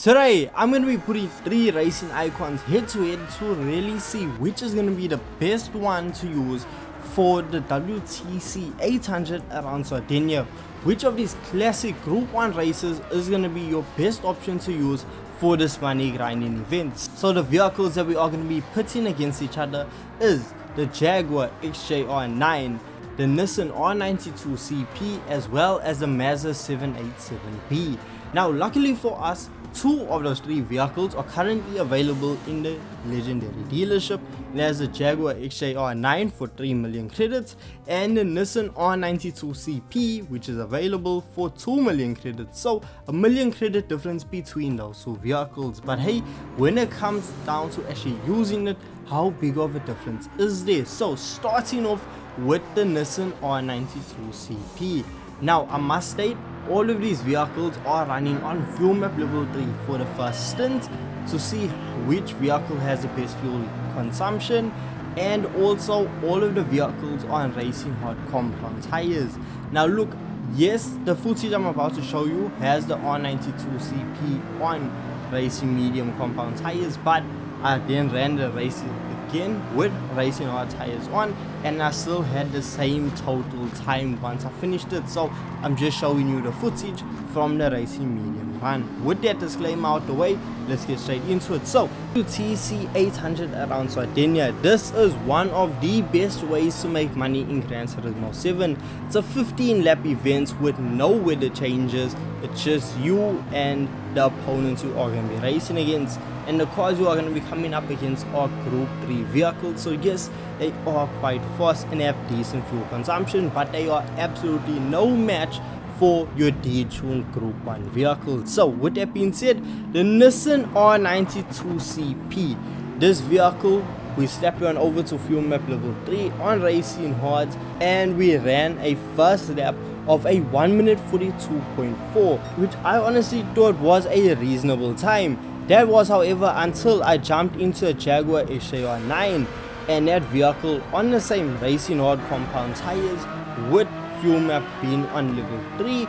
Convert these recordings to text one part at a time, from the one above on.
Today, I'm going to be putting 3 racing icons head to head to really see which is going to be the best one to use for the WTC800 around Sardegna. Which of these classic Group 1 races is going to be your best option to use for this money grinding events. So the vehicles that we are going to be pitting against each other is the Jaguar XJR-9, the Nissan R92CP, as well as the Mazda 787B. Now luckily for us, 2 of those 3 vehicles are currently available in the legendary dealership. There's the Jaguar XJR-9 for 3 million credits and the Nissan R92CP, which is available for 2 million credits. So a million credit difference between those 2 vehicles. But hey, when it comes down to actually using it, how big of a difference is there? So starting off with the Nissan R92CP. Now I must state, all of these vehicles are running on fuel map level 3 for the first stint to see which vehicle has the best fuel consumption, and also all of the vehicles are on racing hard compound tires. Now look, yes, the footage I'm about to show you has the R92CP on racing medium compound tires, but I then ran the race again with racing hard tires on and I still had the same total time once I finished it. So I'm just showing you the footage from the racing medium one. With that disclaimer out the way, let's get straight into it. So WTC800 around Sardegna, this is one of the best ways to make money in Gran Turismo 7. It's a 15 lap event with no weather changes. It's just you and the opponents you are going to be racing against, and the cars you are going to be coming up against are Group 3 vehicles. So yes, they are quite fast and have decent fuel consumption, but they are absolutely no match for your detuned Group 1 vehicles. So with that being said, the Nissan R92CP, this vehicle, we slapped one over to fuel map level 3 on racing hard and we ran a first lap of a 1 minute 42.4, which I honestly thought was a reasonable time. That was, however, until I jumped into a Jaguar XJR-9 and that vehicle on the same racing hard compound tires with fuel map being on level 3.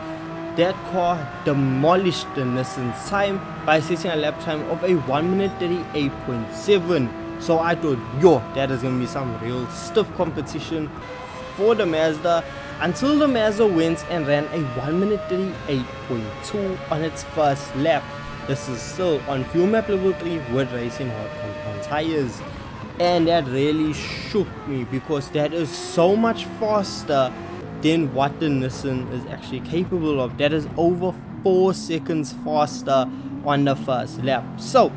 That car demolished the Nissan's time by setting a lap time of a 1 minute 38.7. So I thought, yo, that is going to be some real stiff competition for the Mazda, until the Mazda went and ran a 1 minute 38.2 on its first lap. This is still on fuel map level 3 with racing hard compound tires, and that really shook me because that is so much faster than what the Nissan is actually capable of. That is over 4 seconds faster on the first lap. So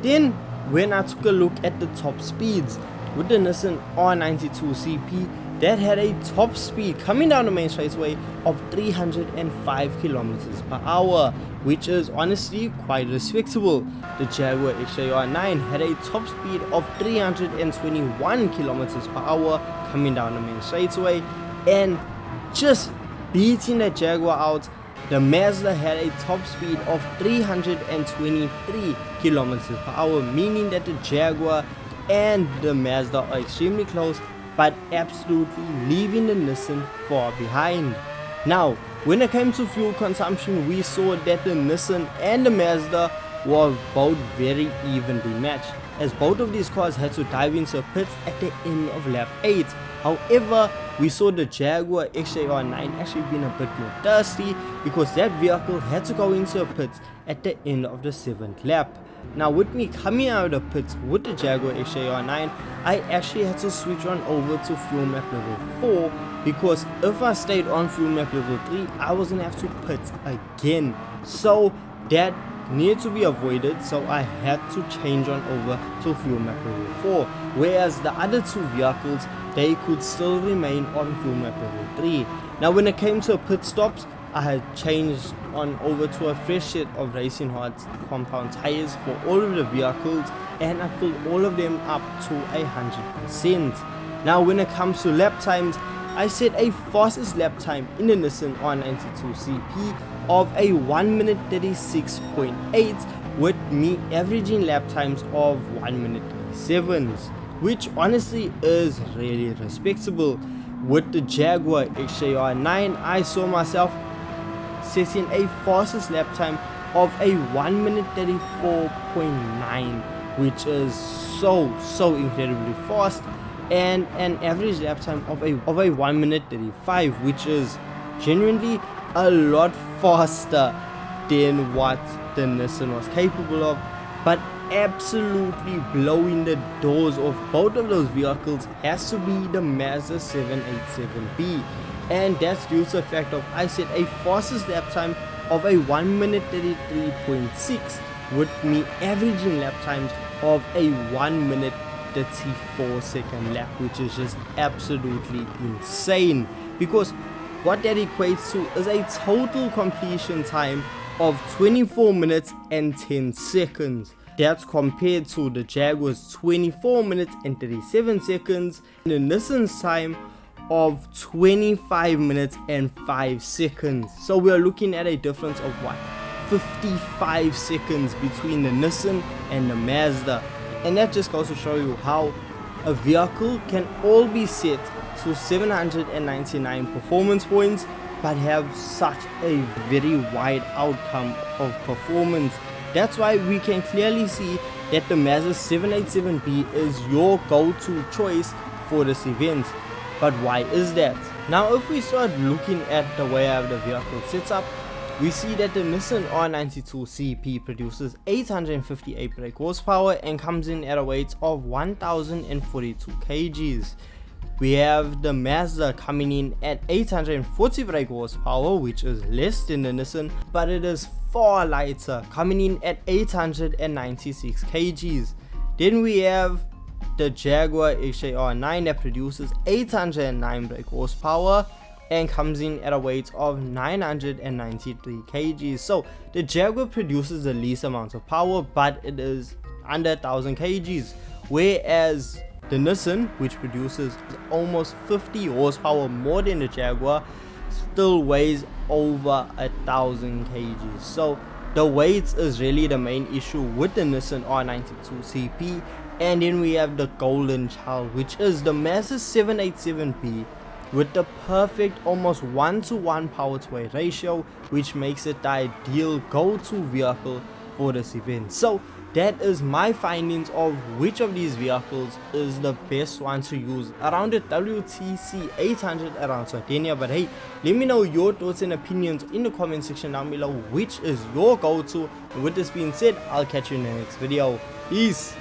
then when I took a look at the top speeds with the Nissan R92CP, that had a top speed coming down the main straightaway of 305 kilometers per hour, which is honestly quite respectable. The Jaguar XJR-9 had a top speed of 321 kilometers per hour coming down the main straightaway, and just beating the Jaguar out, the Mazda had a top speed of 323 kilometers per hour, meaning that the Jaguar and the Mazda are extremely close, but absolutely leaving the Nissan far behind. Now, when it came to fuel consumption, we saw that the Nissan and the Mazda were both very evenly matched, as both of these cars had to dive into pits at the end of lap 8. However, we saw the Jaguar XJR-9 actually being a bit more thirsty because that vehicle had to go into a pit at the end of the 7th lap. Now with me coming out of the pits with the Jaguar XJR-9, I actually had to switch on over to fuel map level 4 because if I stayed on fuel map level 3, I was going to have to pit again. So that needed to be avoided, so I had to change on over to fuel map level 4, whereas the other 2 vehicles, they could still remain on fuel map level 3. Now when it came to pit stops, I had changed on over to a fresh set of racing hard compound tires for all of the vehicles, and I filled all of them up to 100%. Now when it comes to lap times, I set a fastest lap time in the Nissan R92CP of a 1 minute 36.8, with me averaging lap times of 1 minute 37, which honestly is really respectable. With the Jaguar XJR-9, I saw myself setting a fastest lap time of a 1 minute 34.9, which is so incredibly fast, and an average lap time of a 1 minute 35, which is genuinely a lot faster than what the Nissan was capable of. But absolutely blowing the doors off both of those vehicles has to be the Mazda 787B, and that's due to the fact of, I said, a fastest lap time of a 1 minute 33.6, with me averaging lap times of a 1 minute 34 second lap, which is just absolutely insane, because what that equates to is a total completion time of 24 minutes and 10 seconds. That's compared to the Jaguar's 24 minutes and 37 seconds and the Nissan's time of 25 minutes and 5 seconds. So we are looking at a difference of what? 55 seconds between the Nissan and the Mazda. And that just goes to show you how a vehicle can all be set to 799 performance points but have such a very wide outcome of performance. That's why we can clearly see that the Mazda 787B is your go-to choice for this event. But why is that? Now if we start looking at the way I have the vehicle set up, we see that the Nissan R92CP produces 858 brake horsepower and comes in at a weight of 1042 kgs. We have the Mazda coming in at 840 brake horsepower, which is less than the Nissan, but it is far lighter, coming in at 896 kgs. Then we have the Jaguar XJR-9 that produces 809 brake horsepower and comes in at a weight of 993 kgs. So the Jaguar produces the least amount of power, but it is under 1000 kgs, whereas the Nissan, which produces almost 50 horsepower more than the Jaguar, still weighs over 1000 kgs. So the weight is really the main issue with the Nissan R92CP. And then we have the golden child, which is the Mazda 787B, with the perfect almost 1-to-1 power to weight ratio, which makes it the ideal go-to vehicle for this event. So that is my findings of which of these vehicles is the best one to use around the WTC800 around Sardegna. But hey, let me know your thoughts and opinions in the comment section down below, which is your go-to. And with this being said, I'll catch you in the next video. Peace.